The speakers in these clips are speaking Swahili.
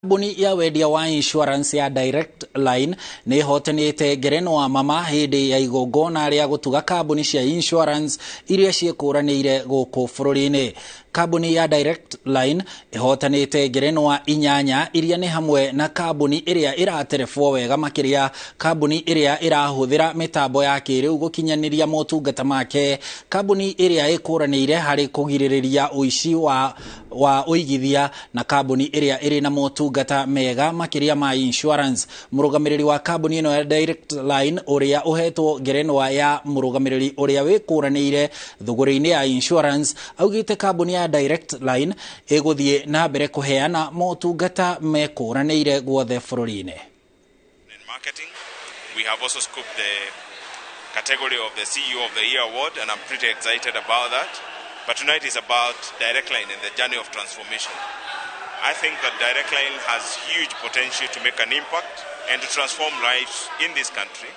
Kambuni ya wendia wa insurance ya Direct Line nĩ hotanĩte ngerenwa mama hĩndĩ ya igongona rĩa gũtuga kambuni cia insurance iria ciĩkũranĩire gũkũ bũrũri-inĩ. Kambuni ya Direct Line ĩhotanĩte ngerenwa inyanya iria nĩ hamwe na kambuni ĩrĩa ĩraterebwo wega makĩria, kambuni ĩrĩa ĩrahũthĩra mĩtambo ya kĩrĩu gũkinyanĩria motungata make, kambuni ĩrĩa ĩkũranĩire harĩ kũgirĩrĩria ũici wa ũigithia na kambuni ĩrĩa ĩrĩ na motungata mega makĩria ma insurance. Mũrũgamĩrĩri wa kambuni ĩno ya Direct Line ũrĩa ũhetwo ngerenwa ya mũrũgamĩrĩri ũrĩa wĩkũranĩire thũgũrĩ-inĩ ya insurance augĩte kambuni ya Direct Line ĩgũthiĩ na mbere kũheana motungata mekũranĩire guothe bũrũri-inĩ. In marketing, we have also scooped the category of the CEO of the Year award, and I'm pretty excited about that. But tonight is about Direct Line and the journey of transformation. I think that Direct Line has huge potential to make an impact and to transform lives in this country.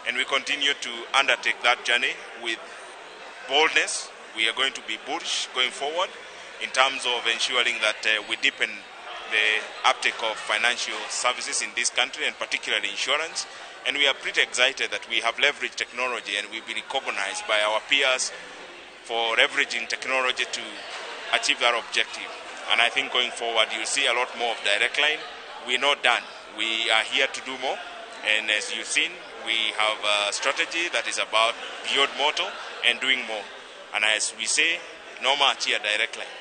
And we continue to undertake that journey with boldness. We are going to be bullish going forward in terms of ensuring that we deepen the uptake of financial services in this country, and particularly insurance. And we are pretty excited that we have leveraged technology and we've been recognized by our peers for leveraging technology to achieve that objective. And I think going forward, you'll see a lot more of Direct Line. We're not done. We are here to do more. And as you've seen, we have a strategy that is about beyond motto and doing more. And as we say, no more here Direct Line.